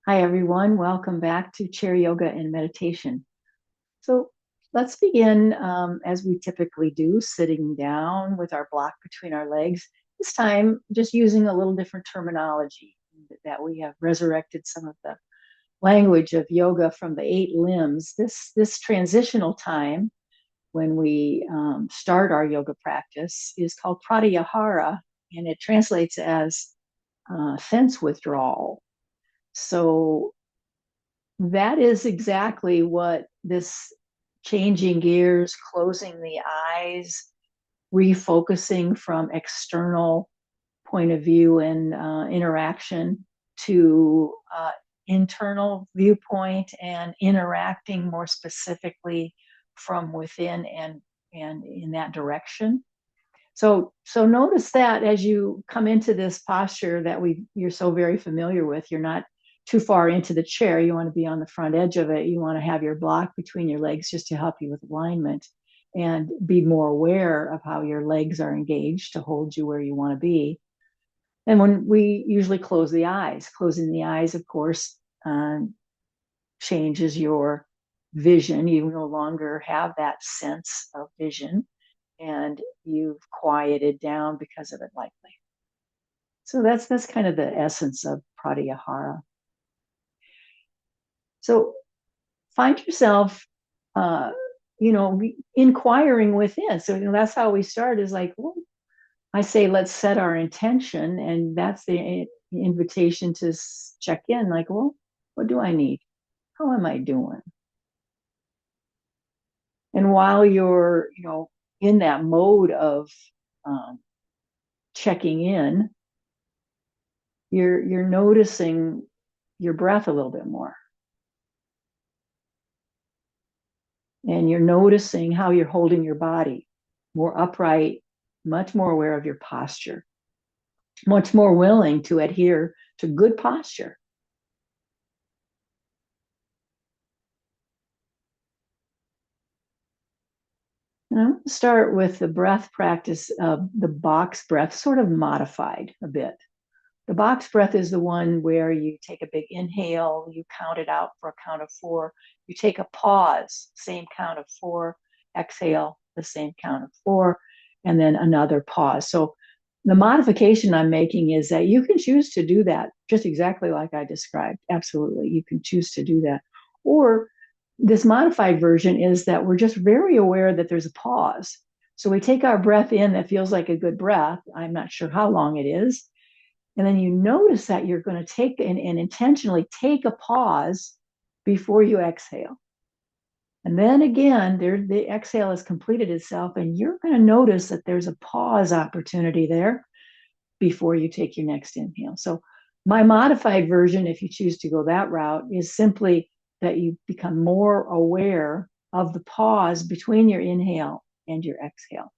Hi, everyone. Welcome back to Chair Yoga and Meditation. So let's begin as we typically do, sitting down with our block between our legs. This time, just using a little different terminology that we have resurrected some of the language of yoga from the 8 limbs. This transitional time when we start our yoga practice is called Pratyahara, and it translates as sense withdrawal. So that is exactly what this changing gears, closing the eyes, refocusing from external point of view and interaction to internal viewpoint and interacting more specifically from within and in that direction. So notice that as you come into this posture that you're so very familiar with, you're not too far into the chair. You want to be on the front edge of it. You want to have your block between your legs just to help you with alignment and be more aware of how your legs are engaged to hold you where you want to be. And when we usually close the eyes, closing the eyes, of course, changes your vision. You no longer have that sense of vision and you've quieted down because of it, likely. So that's kind of the essence of Pratyahara. So find yourself, uh, inquiring within. So that's how we start. Is like, well, I say, let's set our intention, and that's the invitation to check in. Like, well, what do I need? How am I doing? And while you're, in that mode of um, checking in, you're noticing your breath a little bit more, and you're noticing how you're holding your body more upright, much more aware of your posture, much more willing to adhere to good posture. And I'm going to start with the breath practice of the box breath, sort of modified a bit. The box breath is the one where you take a big inhale, you count it out for a count of 4. You take a pause, same count of 4, exhale, the same count of 4, and then another pause. So the modification I'm making is that you can choose to do that just exactly like I described. Absolutely. You can choose to do that. Or this modified version is that we're just very aware that there's a pause. So we take our breath in that feels like a good breath. I'm not sure how long it is. And then you notice that you're going to take and intentionally take a pause before you exhale. And then again, the exhale has completed itself, and you're going to notice that there's a pause opportunity there before you take your next inhale. So, my modified version, if you choose to go that route, is simply that you become more aware of the pause between your inhale and your exhale.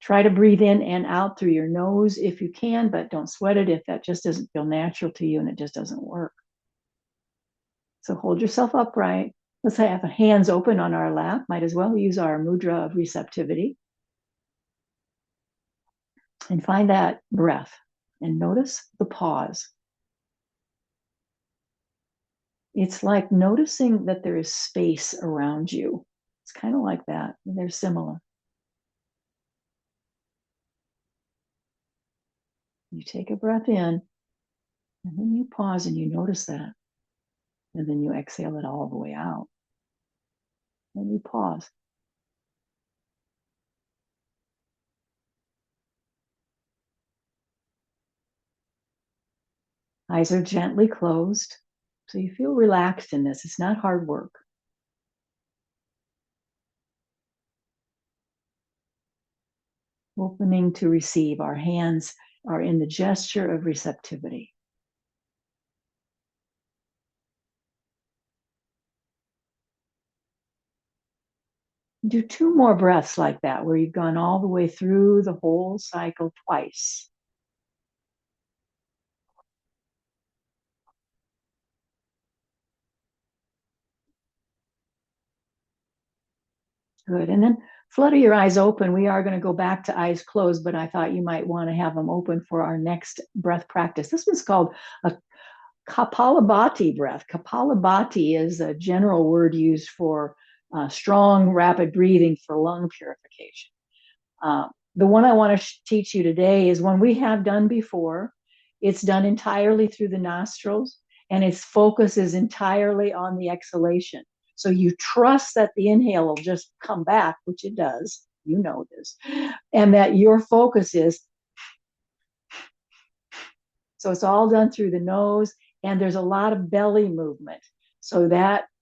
Try to breathe in and out through your nose if you can, but don't sweat it if that just doesn't feel natural to you and it just doesn't work. So hold yourself upright. Let's have hands open on our lap. Might as well use our mudra of receptivity. And find that breath and notice the pause. It's like noticing that there is space around you. It's kind of like that. They're similar. You take a breath in, and then you pause and you notice that. And then you exhale it all the way out. And you pause. Eyes are gently closed. So you feel relaxed in this. It's not hard work. Opening to receive. Our hands are in the gesture of receptivity. Do 2 more breaths like that, where you've gone all the way through the whole cycle twice. Good. And then flutter your eyes open. We are going to go back to eyes closed, but I thought you might want to have them open for our next breath practice. This one's called a Kapalabhati breath. Kapalabhati is a general word used for strong, rapid breathing for lung purification. The one I want to teach you today is one we have done before. It's done entirely through the nostrils, and its focus is entirely on the exhalation. So you trust that the inhale will just come back, which it does. You know this. And that your focus is. So it's all done through the nose, and there's a lot of belly movement. So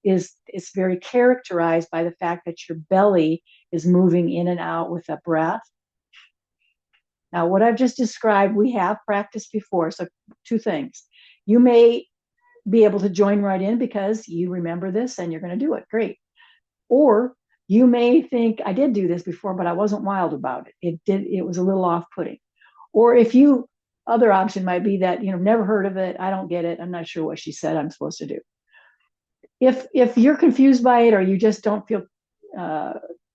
it's very characterized by the fact that your belly is moving in and out with a breath. Now, what I've just described, we have practiced before. So two things. You may be able to join right in because you remember this and you're going to do it. Great. Or you may think, I did do this before, but I wasn't wild about it. It was a little off-putting. Or other option might be that, never heard of it. I don't get it. I'm not sure what she said I'm supposed to do. If you're confused by it or you just don't feel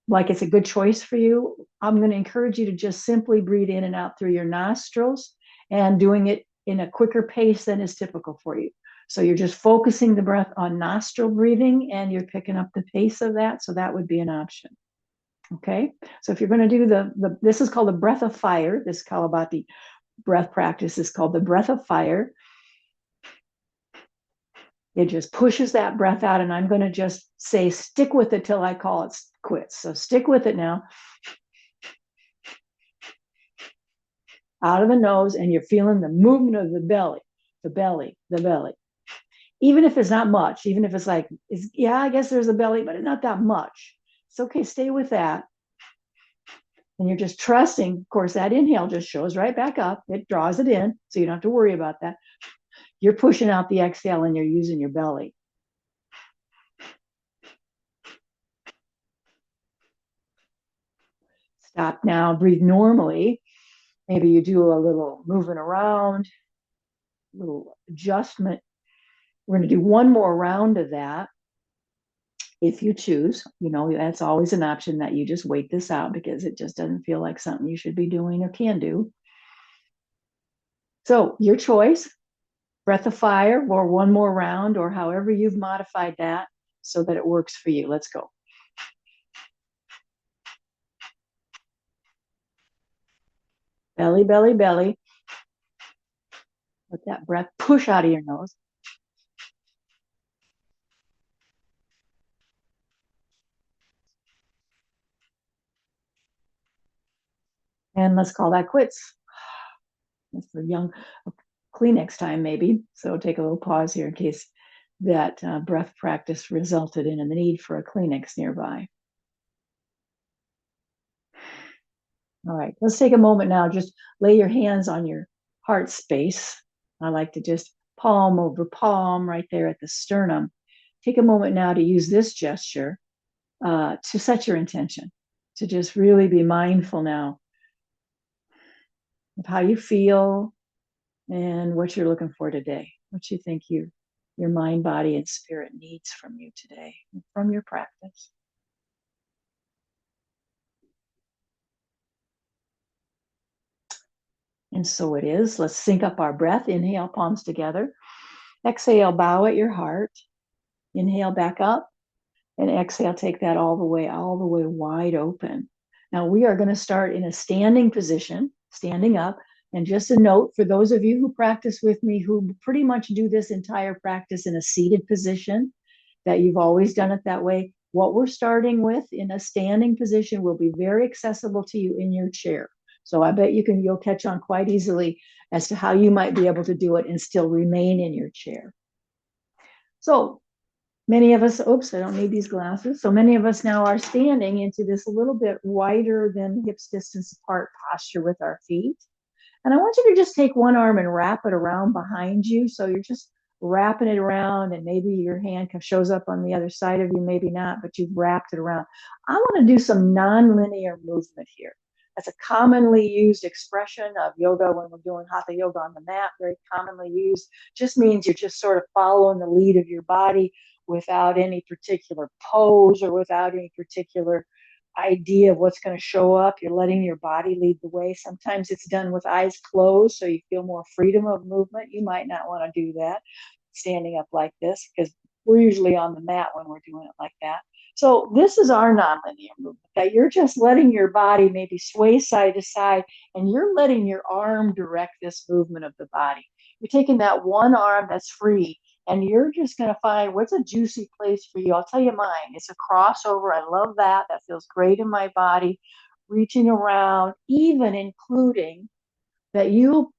like it's a good choice for you, I'm going to encourage you to just simply breathe in and out through your nostrils and doing it in a quicker pace than is typical for you. So you're just focusing the breath on nostril breathing and you're picking up the pace of that. So that would be an option. Okay. So if you're going to do this is called the breath of fire. This Kapalabhati breath practice is called the breath of fire. It just pushes that breath out, and I'm going to just say, stick with it till I call it quits. So stick with it now. Out of the nose, and you're feeling the movement of the belly, the belly, the belly. Even if it's not much, even if it's like, I guess there's a belly, but it's not that much. It's okay, stay with that. And you're just trusting, of course, that inhale just shows right back up. It draws it in, so you don't have to worry about that. You're pushing out the exhale and you're using your belly. Stop now, breathe normally. Maybe you do a little moving around, a little adjustment. We're going to do one more round of that if you choose. That's always an option that you just wait this out because it just doesn't feel like something you should be doing or can do. So your choice, breath of fire or one more round or however you've modified that so that it works for you. Let's go. Belly, belly, belly. Let that breath push out of your nose. And let's call that quits. That's for young Kleenex time, maybe. So take a little pause here in case that breath practice resulted in the need for a Kleenex nearby. All right, let's take a moment now. Just lay your hands on your heart space. I like to just palm over palm right there at the sternum. Take a moment now to use this gesture to set your intention, to just really be mindful now of how you feel and what you're looking for today, what you think your mind, body, and spirit needs from you today, from your practice. And so it is. Let's sync up our breath. Inhale, palms together. Exhale, bow at your heart. Inhale back up. And exhale, take that all the way wide open. Now we are going to start in a standing position, standing up. And just a note for those of you who practice with me, who pretty much do this entire practice in a seated position, that you've always done it that way. What we're starting with in a standing position will be very accessible to you in your chair. So I bet you'll catch on quite easily as to how you might be able to do it and still remain in your chair. So many of us, oops, I don't need these glasses. So many of us now are standing into this a little bit wider than hips distance apart posture with our feet. And I want you to just take one arm and wrap it around behind you. So you're just wrapping it around, and maybe your hand shows up on the other side of you, maybe not, but you've wrapped it around. I want to do some nonlinear movement here. That's a commonly used expression of yoga when we're doing hatha yoga on the mat, very commonly used. Just means you're just sort of following the lead of your body without any particular pose or without any particular idea of what's going to show up. You're letting your body lead the way. Sometimes it's done with eyes closed, so you feel more freedom of movement. You might not want to do that. standing up like this because we're usually on the mat when we're doing it like that. So this is our nonlinear movement that you're just letting your body maybe sway side to side, and you're letting your arm direct this movement of the body. You're taking that one arm that's free, and you're just going to find what's a juicy place for you. I'll tell you mine. It's a crossover. I love that. That feels great in my body. Reaching around, even including that you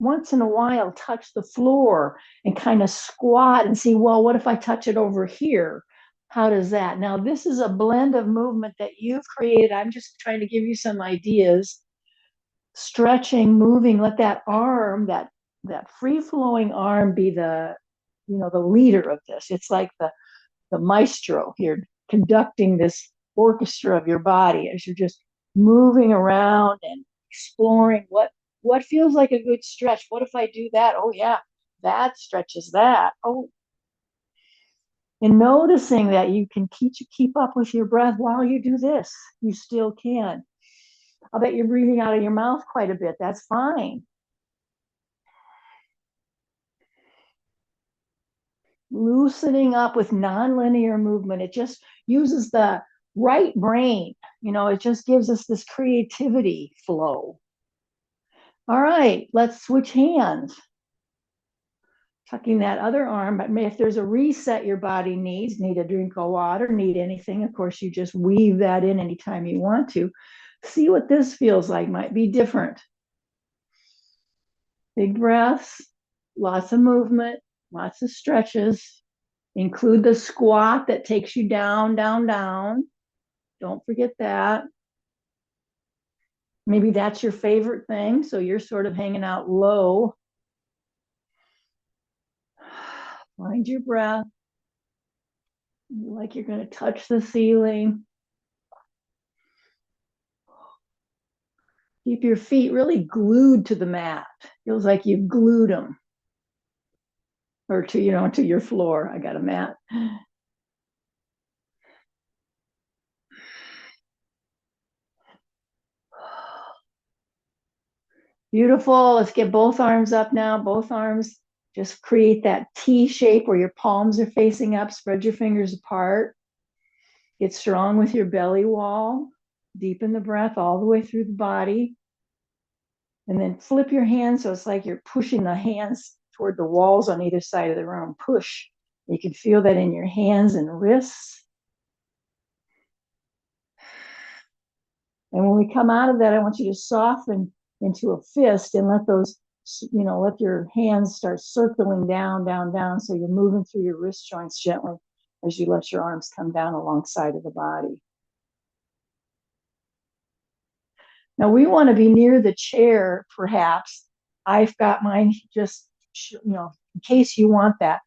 once in a while touch the floor and kind of squat and see, well, what if I touch it over here? How does that? Now, this is a blend of movement that you've created. I'm just trying to give you some ideas. Stretching, moving, let that arm, that free flowing arm be the leader of this. It's like the maestro here conducting this orchestra of your body as you're just moving around and exploring what feels like a good stretch. What if I do that? Oh yeah, that stretches that. Oh, and noticing that you can keep up with your breath while you do this. You still can. I'll bet you're breathing out of your mouth quite a bit. That's fine. Loosening up with nonlinear movement. It just uses the right brain. It just gives us this creativity flow. All right, let's switch hands. Tucking that other arm, but if there's a reset your body needs, need a drink of water, need anything, of course, you just weave that in anytime you want to. See what this feels like, might be different. Big breaths, lots of movement, lots of stretches. Include the squat that takes you down, down, down. Don't forget that. Maybe that's your favorite thing, so you're sort of hanging out low. Find your breath. Like you're going to touch the ceiling. Keep your feet really glued to the mat. Feels like you've glued them. Or to your floor. I got a mat. Beautiful. Let's get both arms up now. Both arms. Just create that T shape where your palms are facing up. Spread your fingers apart. Get strong with your belly wall. Deepen the breath all the way through the body. And then flip your hands so it's like you're pushing the hands toward the walls on either side of the room. Push. You can feel that in your hands and wrists. And when we come out of that, I want you to soften into a fist and let your hands start circling down, down, down. So you're moving through your wrist joints gently as you let your arms come down alongside of the body. Now we want to be near the chair, perhaps. I've got mine just, in case you want that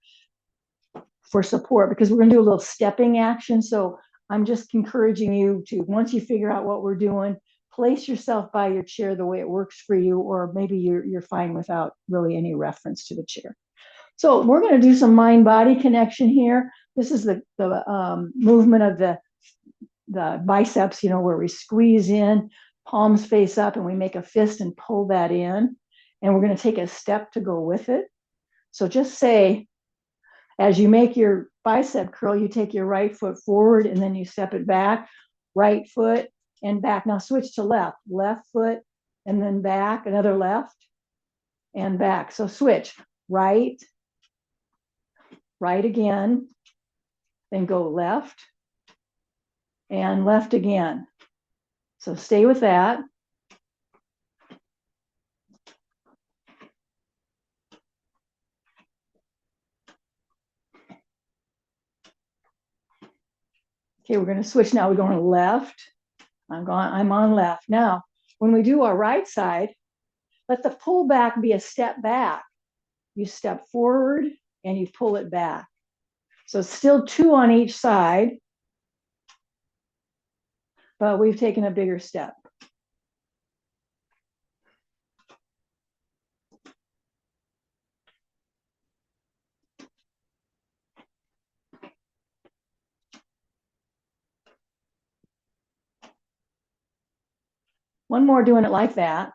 for support, because we're going to do a little stepping action. So I'm just encouraging you to, once you figure out what we're doing, place yourself by your chair the way it works for you, or maybe you're fine without really any reference to the chair. So we're going to do some mind-body connection here. This is the movement of the biceps, where we squeeze in, palms face up, and we make a fist and pull that in. And we're going to take a step to go with it. So just say, as you make your bicep curl, you take your right foot forward and then you step it back, right foot and back. Now switch to left foot and then back, another left and back. So switch, right again, then go left and left again. So stay with that. Okay, we're going to switch now. We're going left. I'm on left. Now, when we do our right side, let the pull back be a step back. You step forward and you pull it back. So it's still 2 on each side, but we've taken a bigger step. One more doing it like that,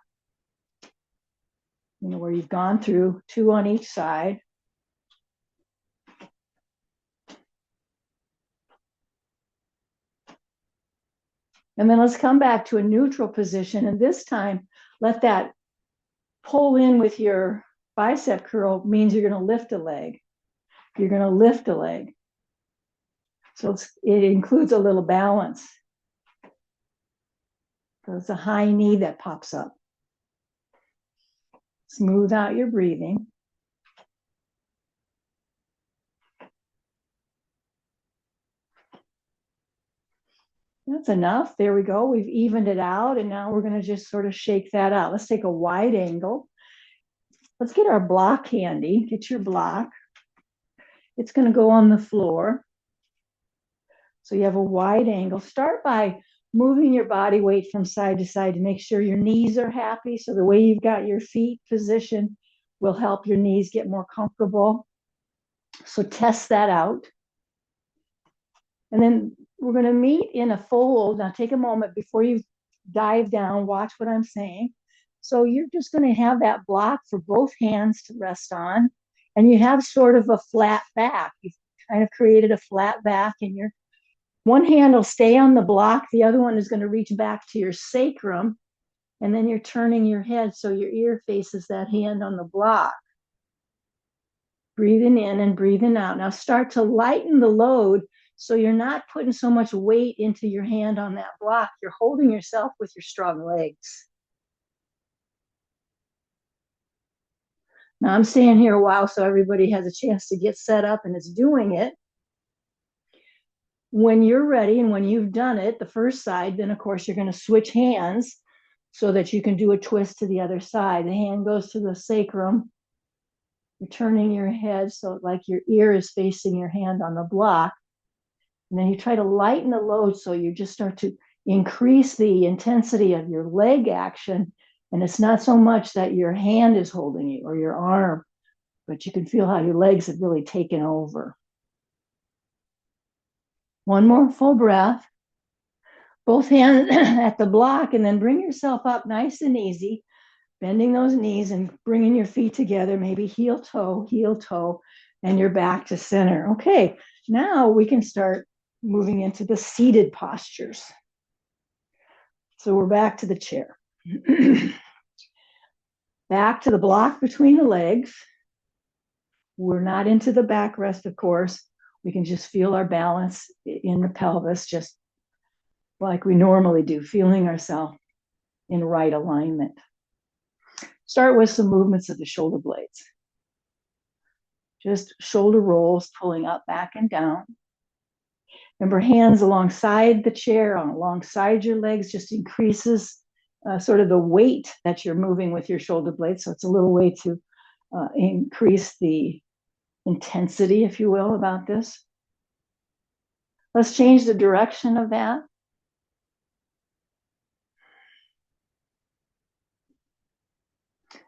where you've gone through 2 on each side. And then let's come back to a neutral position. And this time, let that pull in with your bicep curl means you're going to lift a leg. You're going to lift a leg. So it includes a little balance. So it's a high knee that pops up. Smooth out your breathing. That's enough. There we go. We've evened it out. And now we're going to just sort of shake that out. Let's take a wide angle. Let's get our block handy. Get your block. It's going to go on the floor. So you have a wide angle. Start by moving your body weight from side to side to make sure your knees are happy. So the way you've got your feet positioned will help your knees get more comfortable. So test that out. And then we're going to meet in a fold. Now take a moment before you dive down. Watch what I'm saying. So you're just going to have that block for both hands to rest on. And you have sort of a flat back. You've kind of created a flat back, and your one hand will stay on the block. The other one is going to reach back to your sacrum. And then you're turning your head so your ear faces that hand on the block. Breathing in and breathing out. Now start to lighten the load so you're not putting so much weight into your hand on that block. You're holding yourself with your strong legs. Now I'm staying here a while so everybody has a chance to get set up and is doing it. When you're ready and when you've done it, the first side, then of course you're going to switch hands so that you can do a twist to the other side. The hand goes to the sacrum. You're turning your head so like your ear is facing your hand on the block. And then you try to lighten the load so you just start to increase the intensity of your leg action. And it's not so much that your hand is holding you or your arm, but you can feel how your legs have really taken over. One more full breath. Both hands at the block, and then bring yourself up nice and easy, bending those knees and bringing your feet together, maybe heel toe, and you're back to center. Okay, now we can start moving into the seated postures. So we're back to the chair. Back to the block between the legs. We're not into the backrest, of course. We can just feel our balance in the pelvis, just like we normally do, feeling ourselves in right alignment. Start with some movements of the shoulder blades. Just shoulder rolls, pulling up, back, and down. Remember, hands alongside the chair, alongside your legs, just increases sort of the weight that you're moving with your shoulder blades. So it's a little way to increase the intensity, if you will, about this. Let's change the direction of that.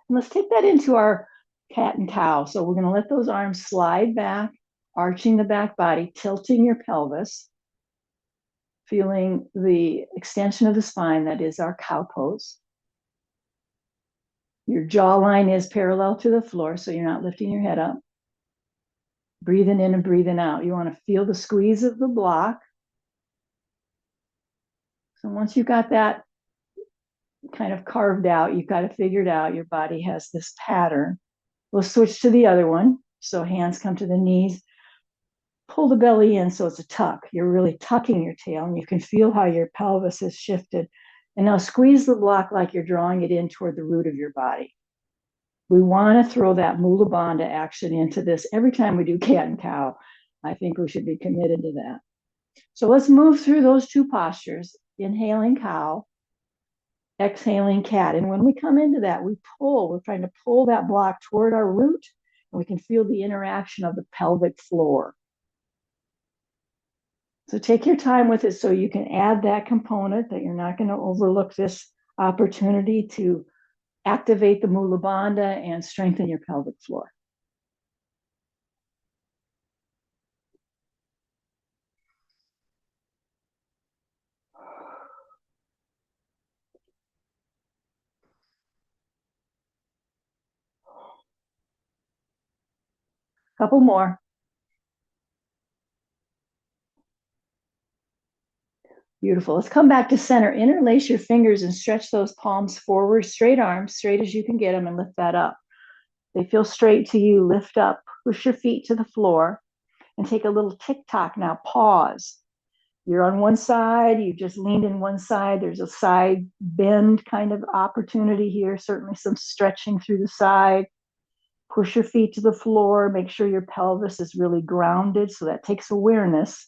And let's take that into our cat and cow. So we're going to let those arms slide back, arching the back body, tilting your pelvis, feeling the extension of the spine. That is our cow pose. Your jawline is parallel to the floor, so you're not lifting your head up. Breathing in and breathing out. You want to feel the squeeze of the block. So once you've got that kind of carved out, you've got it figured out, your body has this pattern. We'll switch to the other one. So hands come to the knees. Pull the belly in so it's a tuck. You're really tucking your tail, and you can feel how your pelvis has shifted. And now squeeze the block like you're drawing it in toward the root of your body. We want to throw that Mula Bandha action into this every time we do cat and cow. I think we should be committed to that. So let's move through those two postures. Inhaling cow, exhaling cat. And when we come into that, we pull. We're trying to pull that block toward our root, and we can feel the interaction of the pelvic floor. So take your time with it so you can add that component, that you're not going to overlook this opportunity to activate the Mula Bandha and strengthen your pelvic floor. Couple more. Beautiful. Let's come back to center. Interlace your fingers and stretch those palms forward, straight arms, straight as you can get them, and lift that up. They feel straight to you. Lift up, push your feet to the floor, and take a little tick-tock now. Pause. You're on one side, you just leaned in one side. There's a side bend kind of opportunity here, certainly some stretching through the side. Push your feet to the floor, make sure your pelvis is really grounded, so that takes awareness.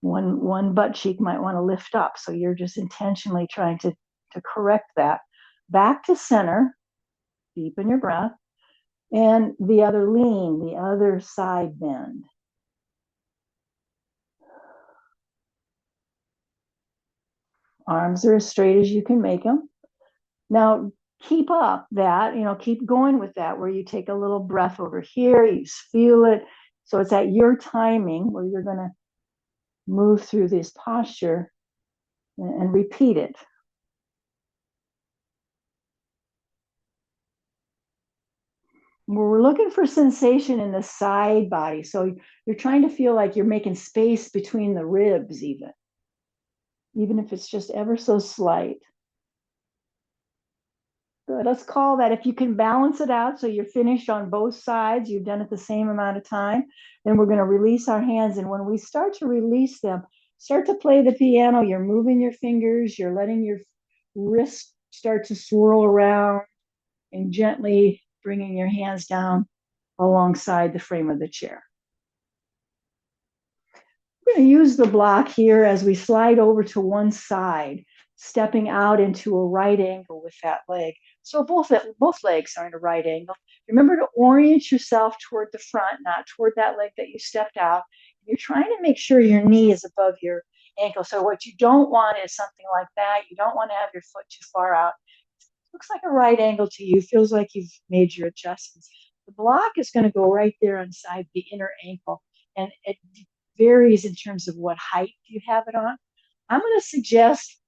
One butt cheek might want to lift up, so you're just intentionally trying to correct that. Back to center, deepen your breath, and the other lean, the other side bend. Arms are as straight as you can make them. Now, keep up that, keep going with that, where you take a little breath over here, you feel it. So it's at your timing where you're going to move through this posture and repeat it. We're looking for sensation in the side body. So you're trying to feel like you're making space between the ribs, even if it's just ever so slight. Good. Let's call that, if you can balance it out so you're finished on both sides, you've done it the same amount of time, then we're going to release our hands. And when we start to release them, start to play the piano. You're moving your fingers, you're letting your wrists start to swirl around, and gently bringing your hands down alongside the frame of the chair. We're going to use the block here as we slide over to one side, stepping out into a right angle with that leg. So both legs are in a right angle. Remember to orient yourself toward the front, not toward that leg that you stepped out. You're trying to make sure your knee is above your ankle. So what you don't want is something like that. You don't want to have your foot too far out. Looks like a right angle to you. Feels like you've made your adjustments. The block is going to go right there inside the inner ankle, and it varies in terms of what height you have it on. I'm going to suggest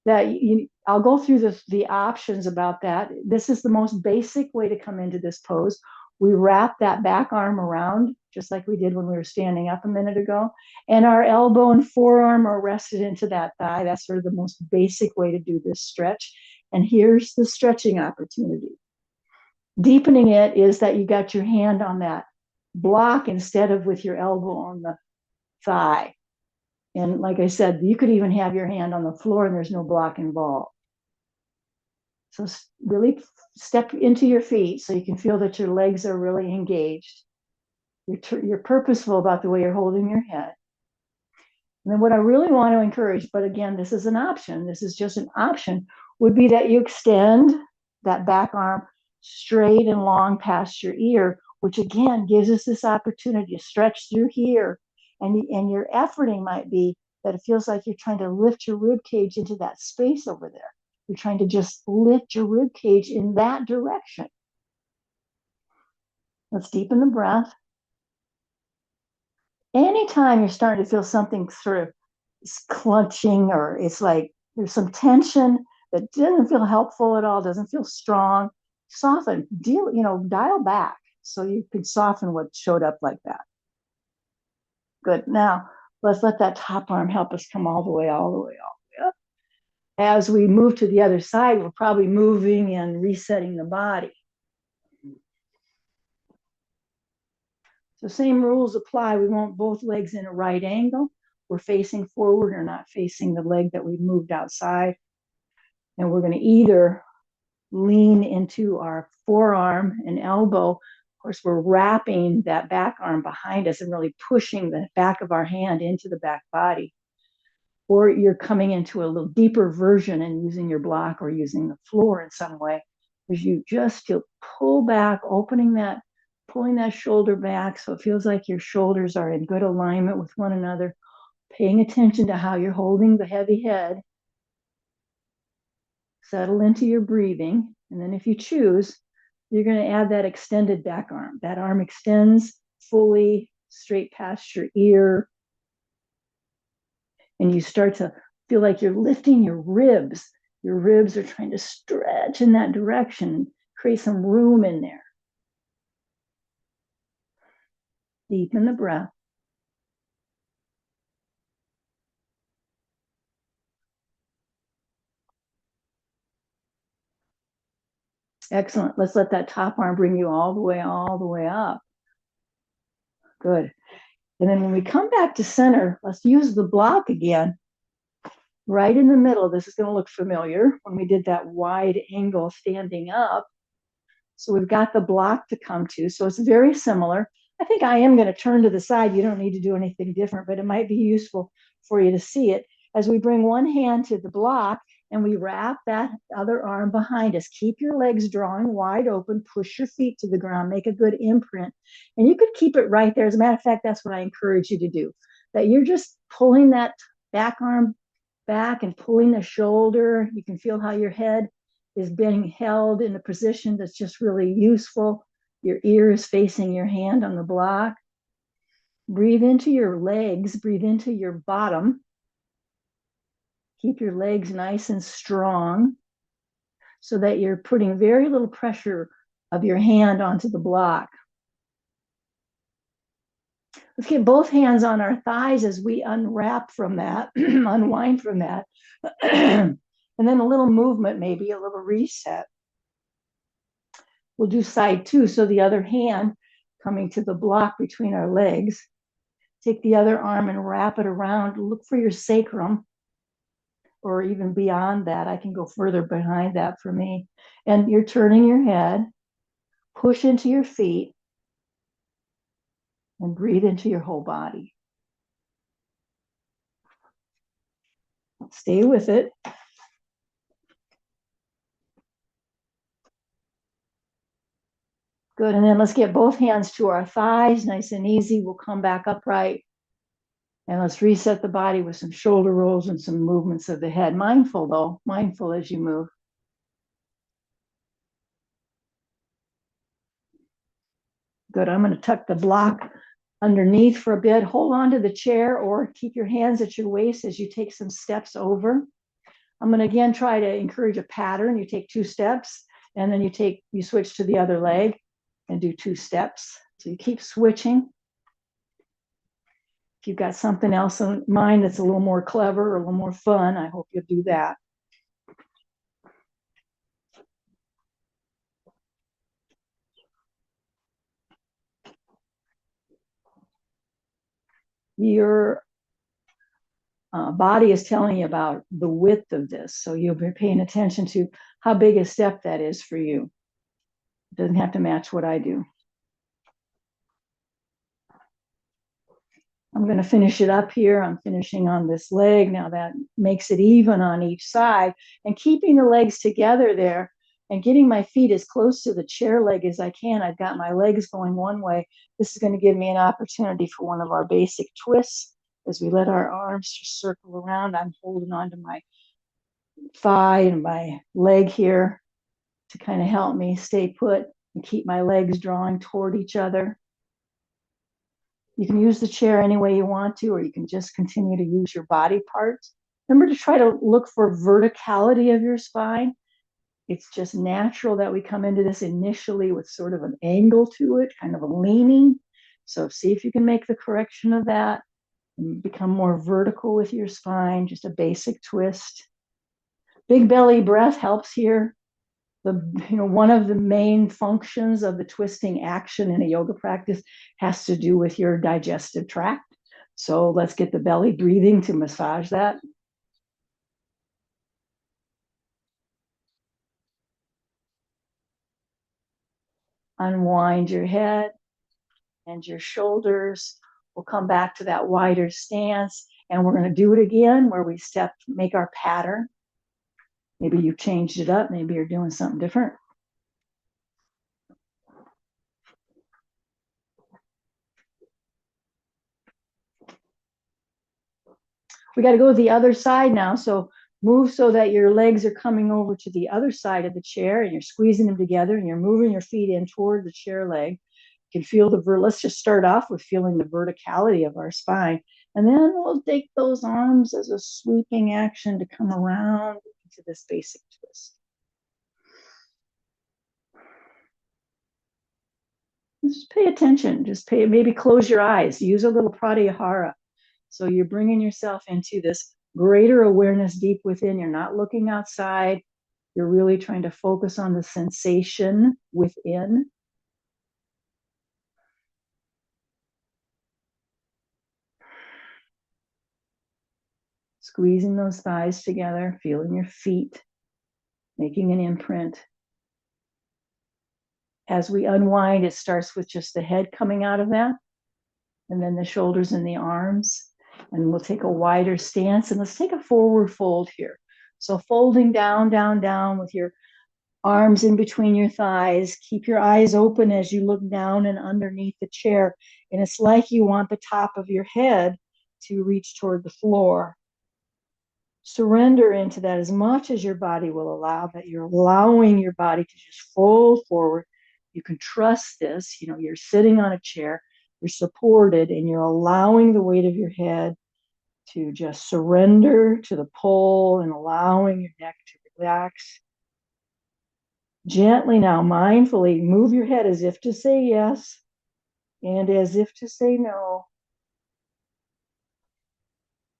that I'll go through the options about that. This is the most basic way to come into this pose. We wrap that back arm around, just like we did when we were standing up a minute ago, and our elbow and forearm are rested into that thigh. That's sort of the most basic way to do this stretch. And here's the stretching opportunity. Deepening it is that you got your hand on that block instead of with your elbow on the thigh. And like I said, you could even have your hand on the floor and there's no block involved. So really step into your feet so you can feel that your legs are really engaged. You're purposeful about the way you're holding your head. And then what I really want to encourage, but again, this is an option, this is just an option, would be that you extend that back arm straight and long past your ear, which again gives us this opportunity to stretch through here. And your efforting might be that it feels like you're trying to lift your rib cage into that space over there. You're trying to just lift your rib cage in that direction. Let's deepen the breath. Anytime you're starting to feel something sort of clutching, or it's like there's some tension that doesn't feel helpful at all, doesn't feel strong, soften, dial back so you can soften what showed up like that. Good. Now, let's let that top arm help us come all the way up. As we move to the other side, we're probably moving and resetting the body. So same rules apply. We want both legs in a right angle. We're facing forward or not facing the leg that we moved outside. And we're going to either lean into our forearm and elbow. Of course, we're wrapping that back arm behind us and really pushing the back of our hand into the back body. Or you're coming into a little deeper version and using your block or using the floor in some way, as you just to pull back, pulling that shoulder back so it feels like your shoulders are in good alignment with one another, paying attention to how you're holding the heavy head. Settle into your breathing. And then if you choose, you're going to add that extended back arm. That arm extends fully straight past your ear. And you start to feel like you're lifting your ribs. Your ribs are trying to stretch in that direction, create some room in there. Deepen the breath. Excellent. Let's let that top arm bring you all the way up. Good. And then when we come back to center, let's use the block again, right in the middle. This is going to look familiar when we did that wide angle standing up. So we've got the block to come to. So it's very similar. I think I am going to turn to the side. You don't need to do anything different, but it might be useful for you to see it as we bring one hand to the block and we wrap that other arm behind us. Keep your legs drawing wide open, push your feet to the ground, make a good imprint. And you could keep it right there. As a matter of fact, that's what I encourage you to do, that you're just pulling that back arm back and pulling the shoulder. You can feel how your head is being held in a position that's just really useful. Your ear is facing your hand on the block. Breathe into your legs, breathe into your bottom. Keep your legs nice and strong so that you're putting very little pressure of your hand onto the block. Let's get both hands on our thighs as we unwrap from that, unwind from that. And then a little movement, maybe a little reset. We'll do side two. So the other hand coming to the block between our legs. Take the other arm and wrap it around. Look for your sacrum, or even beyond that. I can go further behind that for me. And you're turning your head, push into your feet, and breathe into your whole body. Stay with it. Good, and then let's get both hands to our thighs, nice and easy. We'll come back upright. And let's reset the body with some shoulder rolls and some movements of the head. Mindful though, mindful as you move. Good, I'm gonna tuck the block underneath for a bit. Hold on to the chair or keep your hands at your waist as you take some steps over. I'm gonna again try to encourage a pattern. You take 2 steps and then you switch to the other leg and do 2 steps. So you keep switching. If you've got something else in mind that's a little more clever or a little more fun, I hope you'll do that. Your body is telling you about the width of this. So you'll be paying attention to how big a step that is for you. It doesn't have to match what I do. I'm going to finish it up here. I'm finishing on this leg. Now that makes it even on each side. And keeping the legs together there and getting my feet as close to the chair leg as I can. I've got my legs going one way. This is going to give me an opportunity for one of our basic twists. As we let our arms just circle around, I'm holding onto my thigh and my leg here to kind of help me stay put and keep my legs drawing toward each other. You can use the chair any way you want to, or you can just continue to use your body parts. Remember to try to look for verticality of your spine. It's just natural that we come into this initially with sort of an angle to it, kind of a leaning. So see if you can make the correction of that and become more vertical with your spine, just a basic twist. Big belly breath helps here. One of the main functions of the twisting action in a yoga practice has to do with your digestive tract. So let's get the belly breathing to massage that. Unwind your head and your shoulders. We'll come back to that wider stance, and we're going to do it again where we make our pattern. Maybe you changed it up. Maybe you're doing something different. We got to go to the other side now. So move so that your legs are coming over to the other side of the chair and you're squeezing them together and you're moving your feet in toward the chair leg. You can feel let's just start off with feeling the verticality of our spine. And then we'll take those arms as a sweeping action to come around into this basic twist. Just pay attention. Maybe close your eyes. Use a little Pratyahara. So you're bringing yourself into this greater awareness deep within. You're not looking outside. You're really trying to focus on the sensation within. Squeezing those thighs together, feeling your feet, making an imprint. As we unwind, it starts with just the head coming out of that, and then the shoulders and the arms. And we'll take a wider stance, and let's take a forward fold here. So folding down, down, down with your arms in between your thighs. Keep your eyes open as you look down and underneath the chair. And it's like you want the top of your head to reach toward the floor. Surrender into that as much as your body will allow, that you're allowing your body to just fold forward. You can trust this. You know, you're sitting on a chair, you're supported, and you're allowing the weight of your head to just surrender to the pull and allowing your neck to relax. Gently now, mindfully move your head as if to say yes and as if to say no.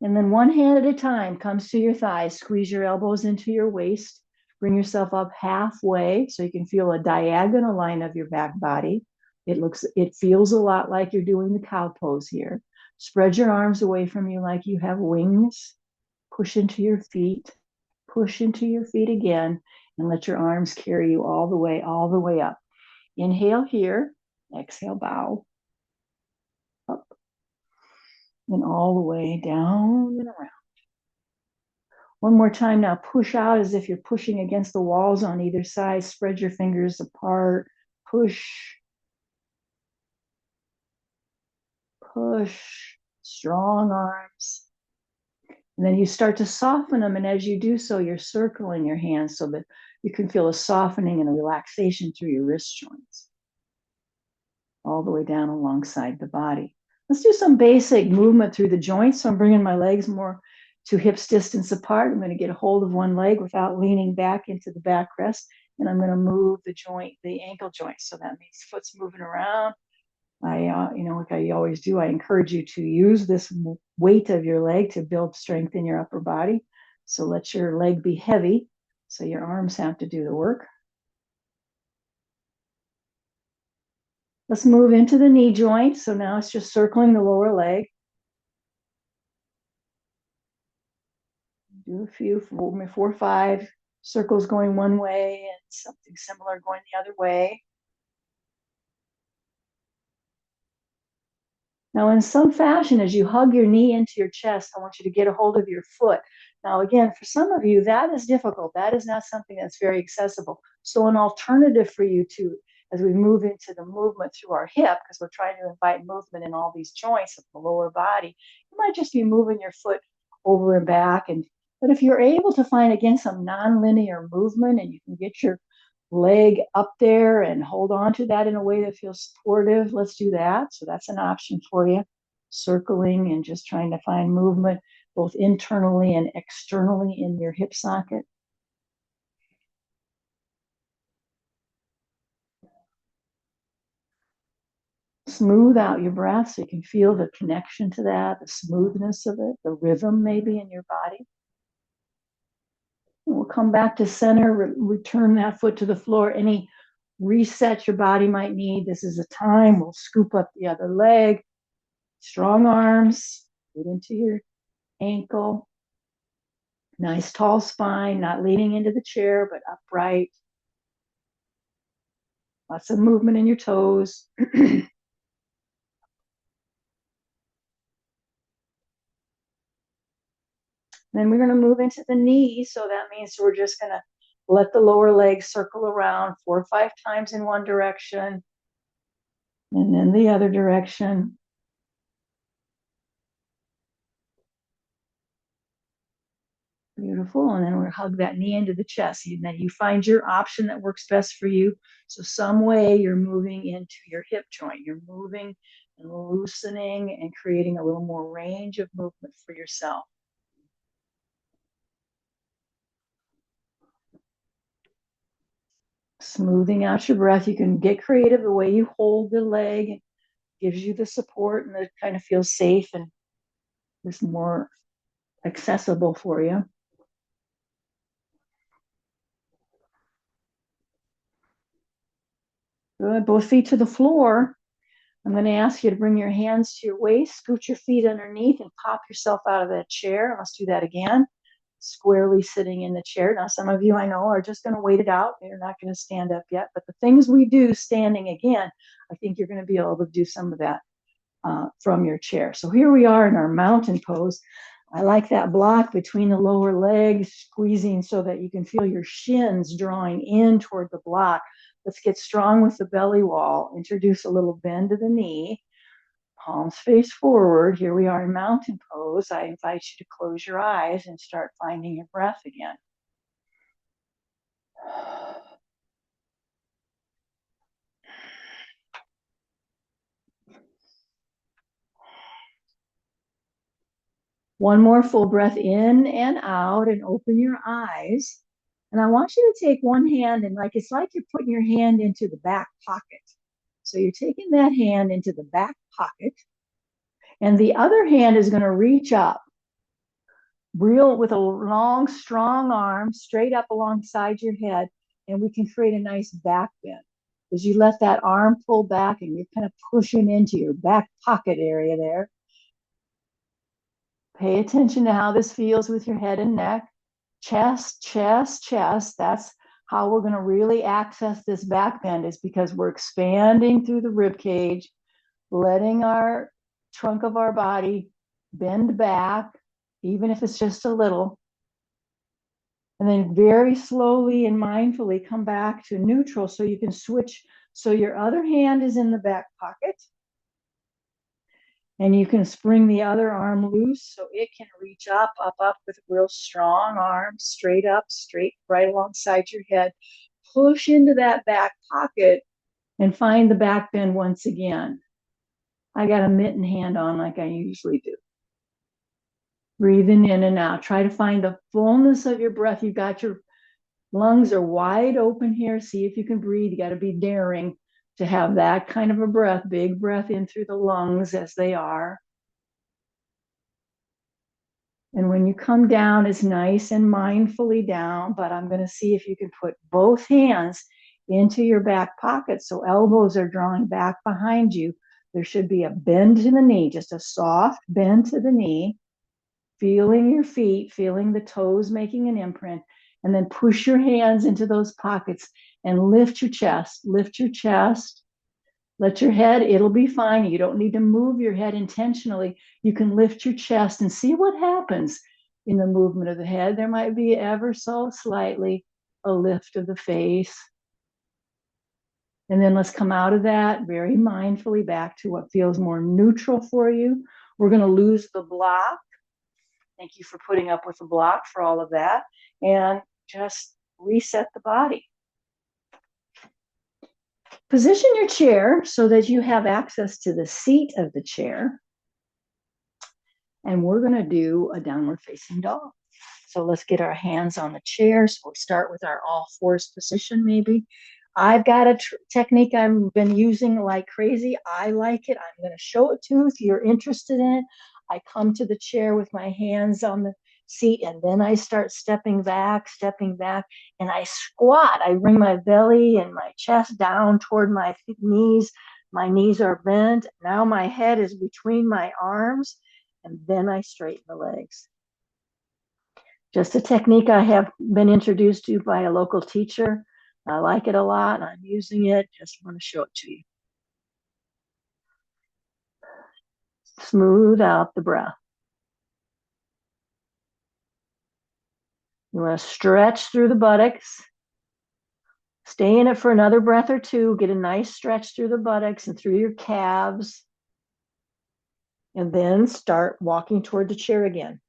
And then one hand at a time comes to your thighs. Squeeze your elbows into your waist. Bring yourself up halfway so you can feel a diagonal line of your back body. It feels a lot like you're doing the cow pose here. Spread your arms away from you like you have wings. Push into your feet. Push into your feet again, and let your arms carry you all the way up. Inhale here. Exhale, bow. Up and all the way down and around. One more time now, push out as if you're pushing against the walls on either side. Spread your fingers apart. Push, push, strong arms. And then you start to soften them. And as you do so, you're circling your hands so that you can feel a softening and a relaxation through your wrist joints, all the way down alongside the body. Let's do some basic movement through the joints. So I'm bringing my legs more to hips distance apart. I'm going to get a hold of one leg without leaning back into the backrest. And I'm going to move the joint, the ankle joint. So that means foot's moving around. Like I always do, I encourage you to use this weight of your leg to build strength in your upper body. So let your leg be heavy, so your arms have to do the work. Let's move into the knee joint. So now it's just circling the lower leg. Do a few, 4 or 5 circles going one way and something similar going the other way. Now, in some fashion, as you hug your knee into your chest, I want you to get a hold of your foot. Now, again, for some of you, that is difficult. That is not something that's very accessible. So an alternative for you to, as we move into the movement through our hip, because we're trying to invite movement in all these joints of the lower body, you might just be moving your foot over and back. But if you're able to find, again, some nonlinear movement and you can get your leg up there and hold on to that in a way that feels supportive, let's do that. So that's an option for you. Circling and just trying to find movement both internally and externally in your hip socket. Smooth out your breath so you can feel the connection to that, the smoothness of it, the rhythm maybe in your body. And we'll come back to center, return that foot to the floor. Any reset your body might need, this is a time. We'll scoop up the other leg. Strong arms, get into your ankle. Nice tall spine, not leaning into the chair, but upright. Lots of movement in your toes. Then we're going to move into the knee. So that means we're just going to let the lower leg circle around 4 or 5 times in one direction and then the other direction. Beautiful. And then we'll hug that knee into the chest. And then you find your option that works best for you. So some way you're moving into your hip joint. You're moving and loosening and creating a little more range of movement for yourself. Smoothing out your breath. You can get creative. The way you hold the leg gives you the support and it kind of feels safe and is more accessible for you. Good. Both feet to the floor. I'm going to ask you to bring your hands to your waist, scoot your feet underneath, and pop yourself out of that chair. Let's do that again. Squarely sitting in the chair. Now, some of you I know are just going to wait it out. You're not going to stand up yet. But the things we do standing again, I think you're going to be able to do some of that from your chair. So here we are in our mountain pose. I like that block between the lower legs, squeezing so that you can feel your shins drawing in toward the block. Let's get strong with the belly wall. Introduce a little bend to the knee. Palms face forward. Here we are in mountain pose. I invite you to close your eyes and start finding your breath again. One more full breath in and out, and open your eyes. And I want you to take one hand and it's like you're putting your hand into the back pocket. So you're taking that hand into the back pocket, and the other hand is going to reach up, real with a long, strong arm straight up alongside your head, and we can create a nice back bend. As you let that arm pull back and you're kind of pushing into your back pocket area there. Pay attention to how this feels with your head and neck. Chest, chest, chest. That's how we're going to really access this back bend, is because we're expanding through the rib cage, letting our trunk of our body bend back, even if it's just a little. And then very slowly and mindfully come back to neutral so you can switch. So your other hand is in the back pocket. And you can spring the other arm loose so it can reach up with a real strong arm, straight up, straight right alongside your head. Push into that back pocket and find the back bend once again. I got a mitten hand on like I usually do. Breathing in and out. Try to find the fullness of your breath. You've got your lungs are wide open here. See if you can breathe. You got to be daring to have that kind of a breath, big breath in through the lungs as they are. And when you come down, it's nice and mindfully down, but I'm going to see if you can put both hands into your back pocket so elbows are drawing back behind you. There should be a bend to the knee, just a soft bend to the knee, feeling your feet, feeling the toes making an imprint, and then push your hands into those pockets and lift your chest, lift your chest. Let your head, it'll be fine. You don't need to move your head intentionally. You can lift your chest and see what happens in the movement of the head. There might be ever so slightly a lift of the face. And then let's come out of that very mindfully back to what feels more neutral for you. We're going to lose the block. Thank you for putting up with the block for all of that. And just reset the body. Position your chair so that you have access to the seat of the chair. And we're going to do a downward facing dog. So let's get our hands on the chair. So we'll start with our all fours position maybe. I've got a technique I've been using like crazy. I like it. I'm going to show it to you if you're interested in it. I come to the chair with my hands on the seat, and then I start stepping back, and I squat. I bring my belly and my chest down toward my knees. My knees are bent. Now my head is between my arms, and then I straighten the legs. Just a technique I have been introduced to by a local teacher. I like it a lot. I'm using it. Just want to show it to you. Smooth out the breath. You want to stretch through the buttocks. Stay in it for another breath or two. Get a nice stretch through the buttocks and through your calves. And then start walking toward the chair again.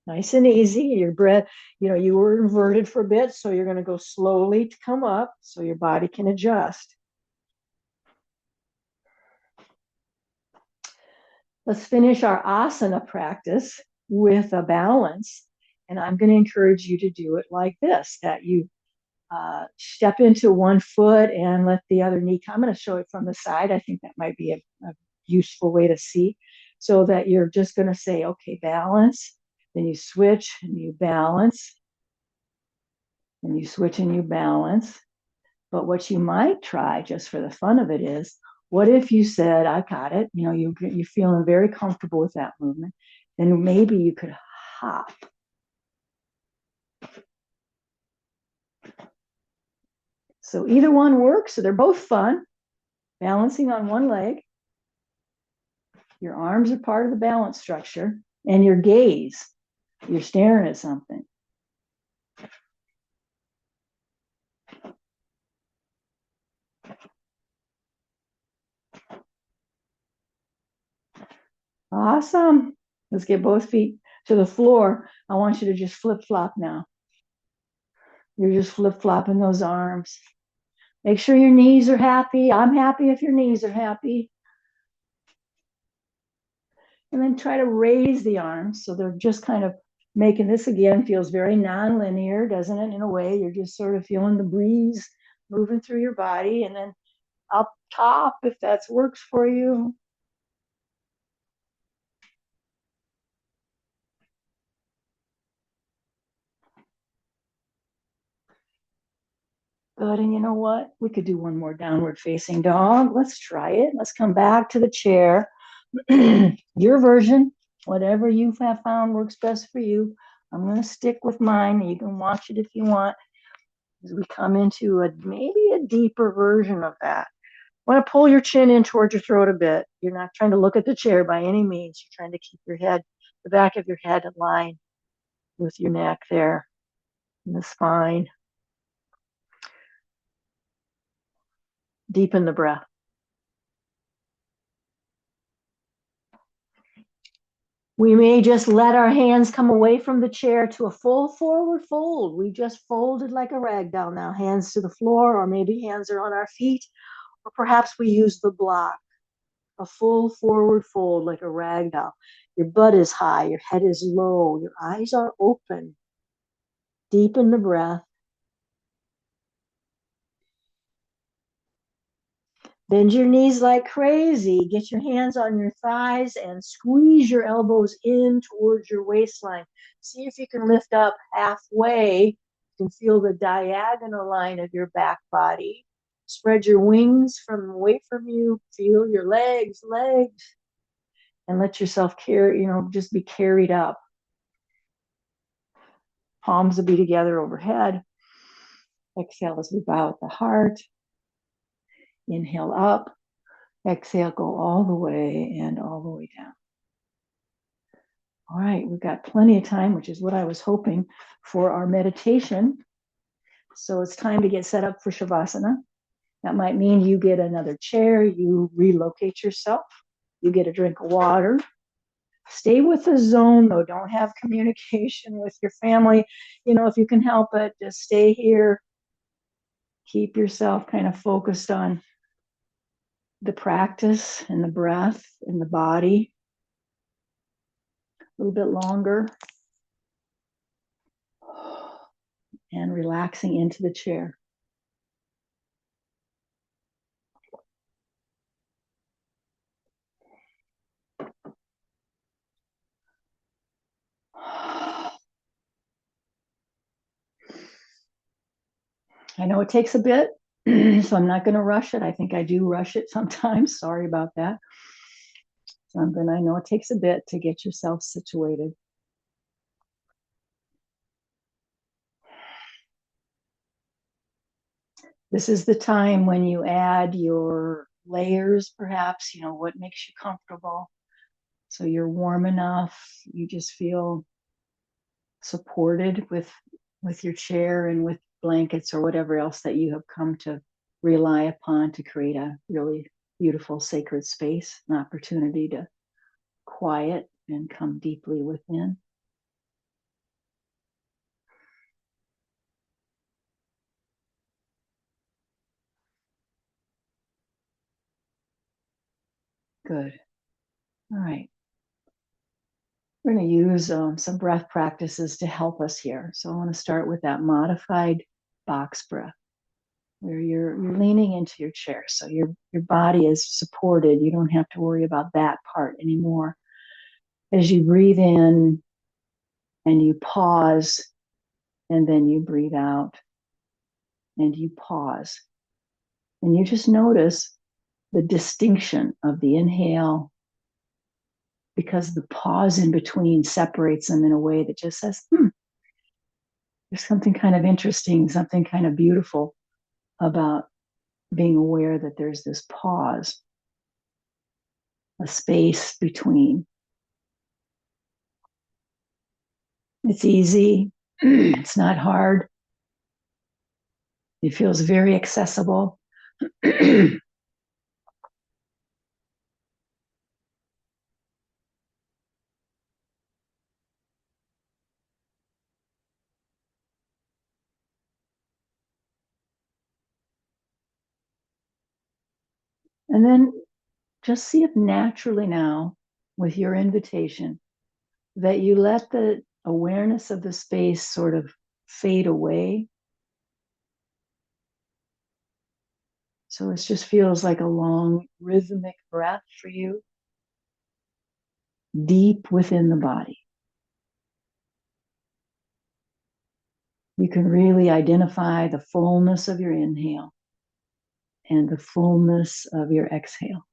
Nice and easy. Your breath, you were inverted for a bit, so you're going to go slowly to come up so your body can adjust. Let's finish our asana practice with a balance. And I'm going to encourage you to do it like this, that you step into one foot and let the other knee come. I'm going to show it from the side. I think that might be a useful way to see. So that you're just going to say, okay, balance. Then you switch and you balance. And you switch and you balance. But what you might try just for the fun of it is, what if you said, I got it, you're feeling very comfortable with that movement, then maybe you could hop. So either one works, so they're both fun. Balancing on one leg, your arms are part of the balance structure, and your gaze, you're staring at something. Awesome. Let's get both feet to the floor. I want you to just flip flop now. You're just flip flopping those arms. Make sure your knees are happy. I'm happy if your knees are happy. And then try to raise the arms so they're just kind of making this again feels very non-linear, doesn't it? In a way, you're just sort of feeling the breeze moving through your body, and then up top, if that works for you. Good. And you know what? We could do one more downward facing dog. Let's try it. Let's come back to the chair. Your version, whatever you have found works best for you. I'm going to stick with mine. You can watch it if you want. As we come into maybe a deeper version of that. Want to pull your chin in towards your throat a bit. You're not trying to look at the chair by any means. You're trying to keep your head, the back of your head in line with your neck there, and the spine. Deepen the breath. We may just let our hands come away from the chair to a full forward fold. We just folded like a rag doll now, hands to the floor, or maybe hands are on our feet, or perhaps we use the block, a full forward fold like a rag doll. Your butt is high, your head is low, your eyes are open. Deepen the breath. Bend your knees like crazy. Get your hands on your thighs and squeeze your elbows in towards your waistline. See if you can lift up halfway. You can feel the diagonal line of your back body. Spread your wings from away from you. Feel your legs, and let yourself just be carried up. Palms will be together overhead. Exhale as we bow at the heart. Inhale up. Exhale, go all the way and all the way down. All right, we've got plenty of time, which is what I was hoping for our meditation. So it's time to get set up for Shavasana. That might mean you get another chair, you relocate yourself, you get a drink of water. Stay with the zone, though. Don't have communication with your family. If you can help it, just stay here. Keep yourself kind of focused on the practice and the breath and the body. A little bit longer. And relaxing into the chair. I know it takes a bit, so I'm not going to rush it. I think I do rush it sometimes. Sorry about that. So I know it takes a bit to get yourself situated. This is the time when you add your layers, perhaps, what makes you comfortable. So you're warm enough, you just feel supported with your chair and with blankets or whatever else that you have come to rely upon to create a really beautiful sacred space, an opportunity to quiet and come deeply within. Good. All right. We're going to use some breath practices to help us here. So I want to start with that modified box breath, where you're leaning into your chair. So your body is supported. You don't have to worry about that part anymore. As you breathe in and you pause, and then you breathe out and you pause. And you just notice the distinction of the inhale, because the pause in between separates them in a way that just says, there's something kind of interesting, something kind of beautiful about being aware that there's this pause, a space between. It's easy. It's not hard. It feels very accessible. And then just see if naturally now, with your invitation, that you let the awareness of the space sort of fade away. So it just feels like a long rhythmic breath for you, deep within the body. You can really identify the fullness of your inhale and the fullness of your exhale.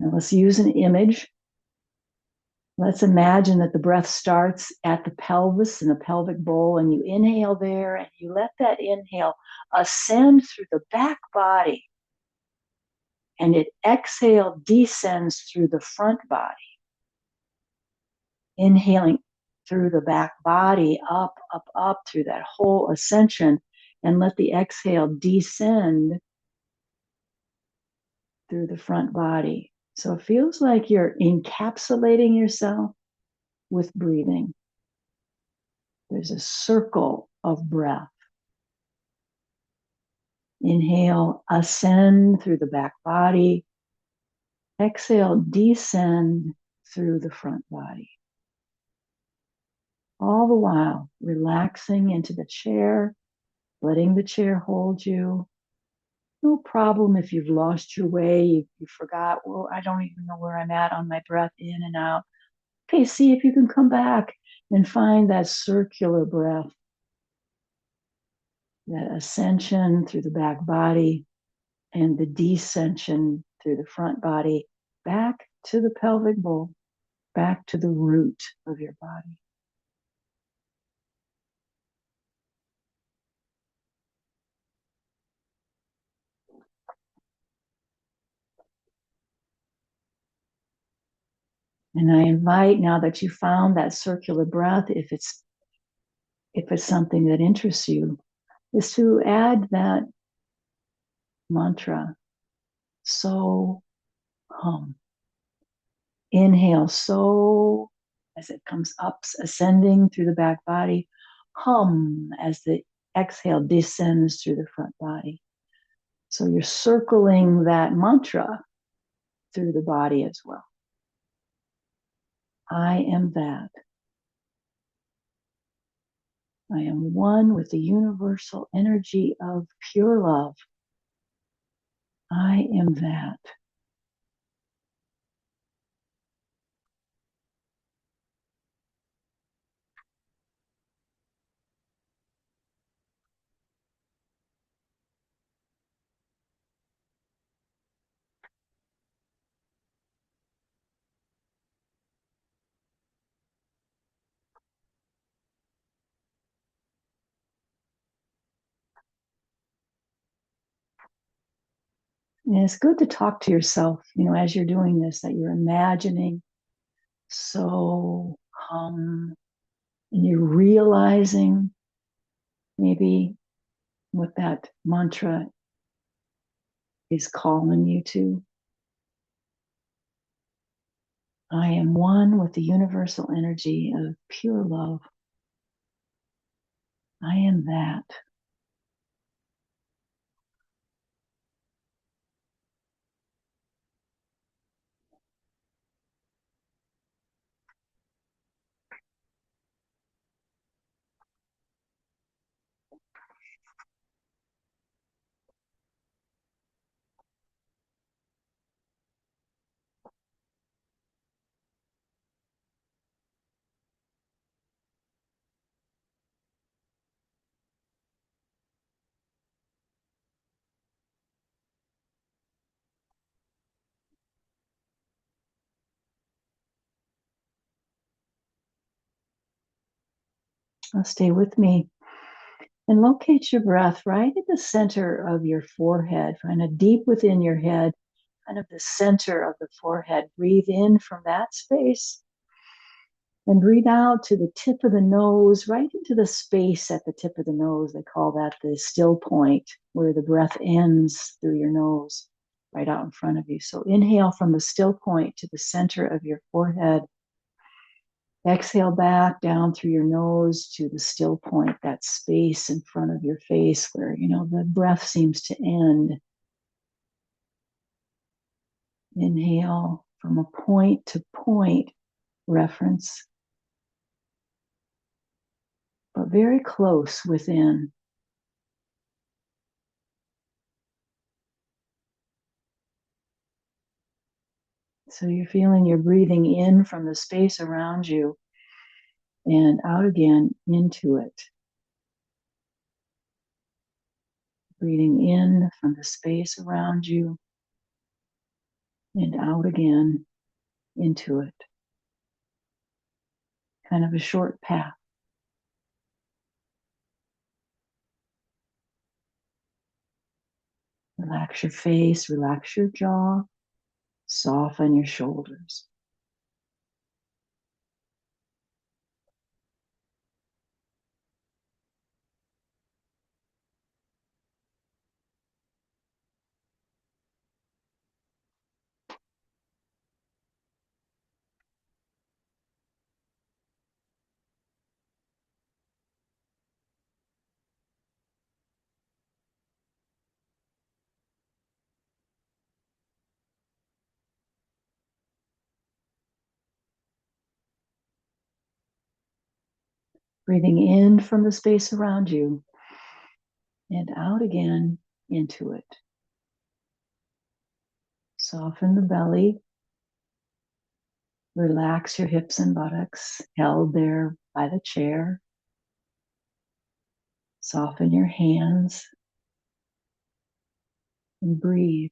Now let's use an image. Let's imagine that the breath starts at the pelvis in the pelvic bowl, and you inhale there and you let that inhale ascend through the back body, and it exhale descends through the front body. Inhaling through the back body, up, up, up through that whole ascension, and let the exhale descend through the front body. So it feels like you're encapsulating yourself with breathing. There's a circle of breath. Inhale, ascend through the back body. Exhale, descend through the front body. All the while, relaxing into the chair, letting the chair hold you. No problem if you've lost your way, you forgot, well, I don't even know where I'm at on my breath in and out. Okay, see if you can come back and find that circular breath, that ascension through the back body and the descension through the front body, back to the pelvic bowl, back to the root of your body. And I invite, now that you found that circular breath, if it's something that interests you, is to add that mantra, so hum. Inhale, so, as it comes up, ascending through the back body. Hum as the exhale descends through the front body. So you're circling that mantra through the body as well. I am that. I am one with the universal energy of pure love. I am that. And it's good to talk to yourself, as you're doing this, that you're imagining, so hum, and you're realizing maybe what that mantra is calling you to. I am one with the universal energy of pure love. I am that. Stay with me and locate your breath right at the center of your forehead, kind of deep within your head, kind of the center of the forehead. Breathe in from that space and breathe out to the tip of the nose, right into the space at the tip of the nose. They call that the still point, where the breath ends through your nose, right out in front of you. So inhale from the still point to the center of your forehead. Exhale back down through your nose to the still point, that space in front of your face where, the breath seems to end. Inhale from a point to point reference, but very close within. So you're feeling you're breathing in from the space around you and out again into it. Breathing in from the space around you and out again into it. Kind of a short path. Relax your face, relax your jaw, soften your shoulders. Breathing in from the space around you and out again into it. Soften the belly. Relax your hips and buttocks held there by the chair. Soften your hands and breathe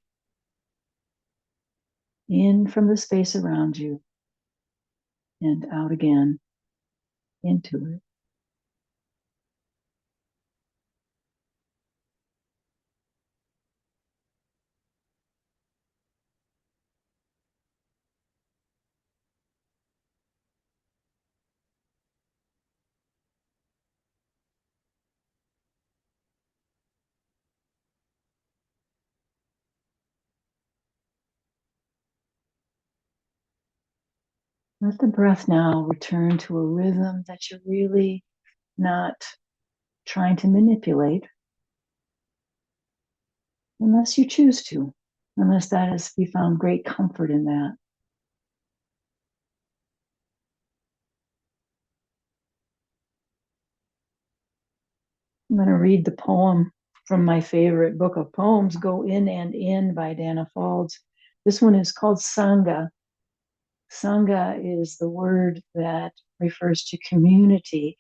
in from the space around you and out again into it. Let the breath now return to a rhythm that you're really not trying to manipulate, unless you choose to, unless that is, you found great comfort in that. I'm going to read the poem from my favorite book of poems, Go In and In by Dana Faulds. This one is called Sangha. Sangha is the word that refers to community.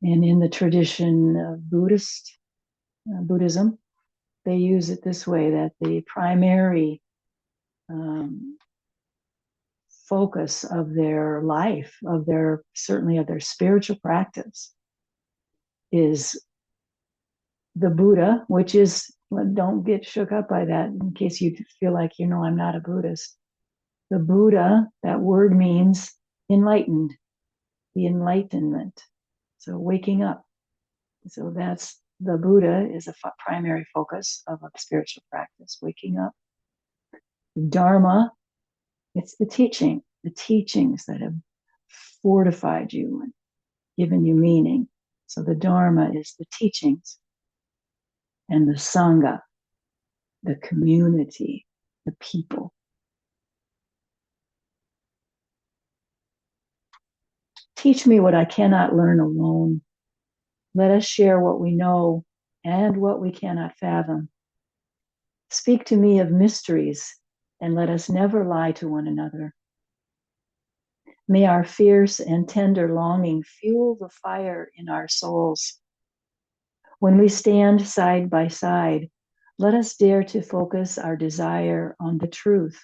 And in the tradition of Buddhism, they use it this way, that the primary focus of their life, certainly of their spiritual practice, is the Buddha, which is, don't get shook up by that in case you feel like, I'm not a Buddhist. The Buddha, that word means enlightened, the enlightenment. So waking up. So that's the Buddha is a primary focus of a spiritual practice, waking up. Dharma, it's the teachings that have fortified you and given you meaning. So the Dharma is the teachings, and the Sangha, the community, the people. Teach me what I cannot learn alone. Let us share what we know and what we cannot fathom. Speak to me of mysteries, and let us never lie to one another. May our fierce and tender longing fuel the fire in our souls. When we stand side by side, let us dare to focus our desire on the truth.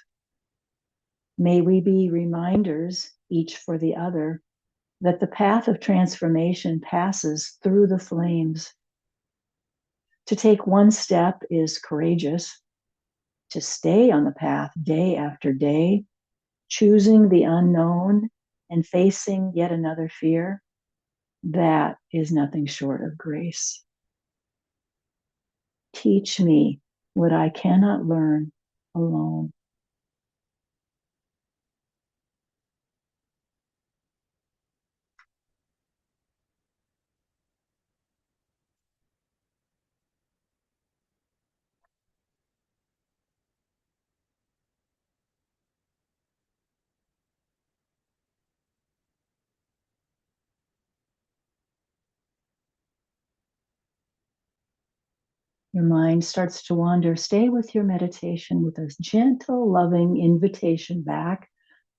May we be reminders, each for the other, that the path of transformation passes through the flames. To take one step is courageous. To stay on the path day after day, choosing the unknown and facing yet another fear, that is nothing short of grace. Teach me what I cannot learn alone. Your mind starts to wander. Stay with your meditation with a gentle, loving invitation back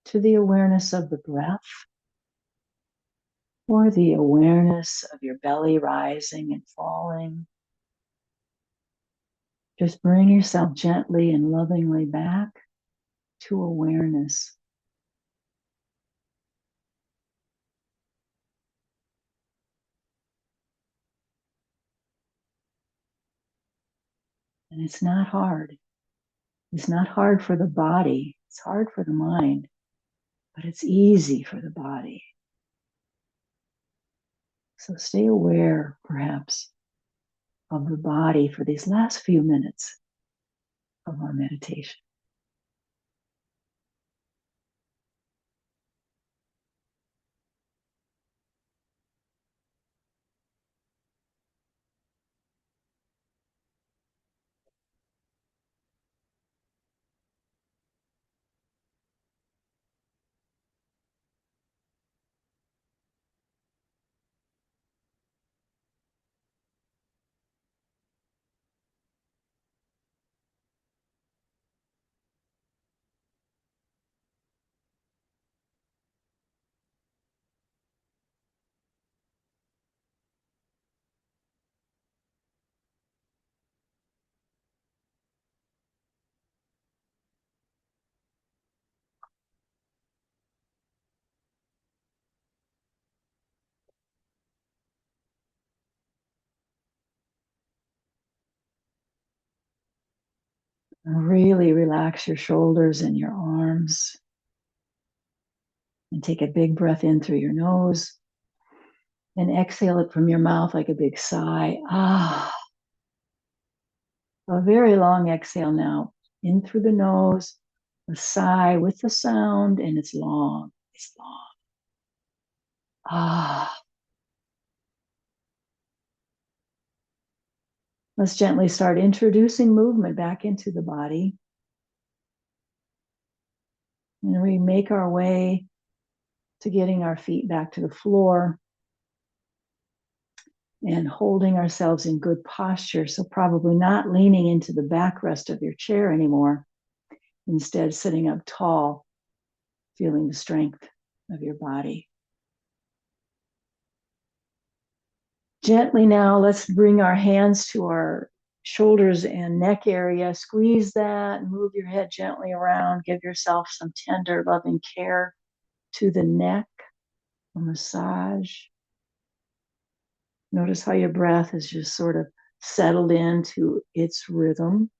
to the awareness of the breath, or the awareness of your belly rising and falling. Just bring yourself gently and lovingly back to awareness. And it's not hard. It's not hard for the body. It's hard for the mind, but it's easy for the body. So stay aware, perhaps, of the body for these last few minutes of our meditation. Really relax your shoulders and your arms. And take a big breath in through your nose. And exhale it from your mouth like a big sigh. Ah, a very long exhale now. In through the nose, a sigh with the sound, and it's long. It's long. Ah. Let's gently start introducing movement back into the body. And we make our way to getting our feet back to the floor and holding ourselves in good posture. So, probably not leaning into the backrest of your chair anymore. Instead, sitting up tall, feeling the strength of your body. Gently now, let's bring our hands to our shoulders and neck area. Squeeze that, move your head gently around. Give yourself some tender, loving care to the neck, a massage. Notice how your breath is just sort of settled into its rhythm.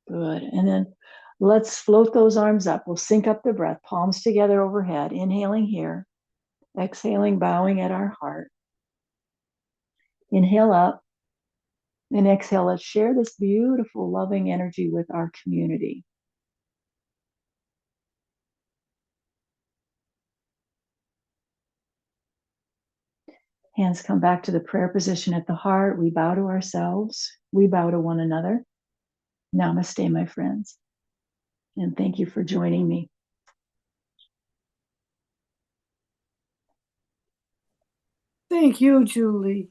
Good. And then let's float those arms up. We'll sync up the breath, palms together overhead, inhaling here, exhaling, bowing at our heart. Inhale up and exhale. Let's share this beautiful, loving energy with our community. Hands come back to the prayer position at the heart. We bow to ourselves. We bow to one another. Namaste, my friends. And thank you for joining me. Thank you, Julie.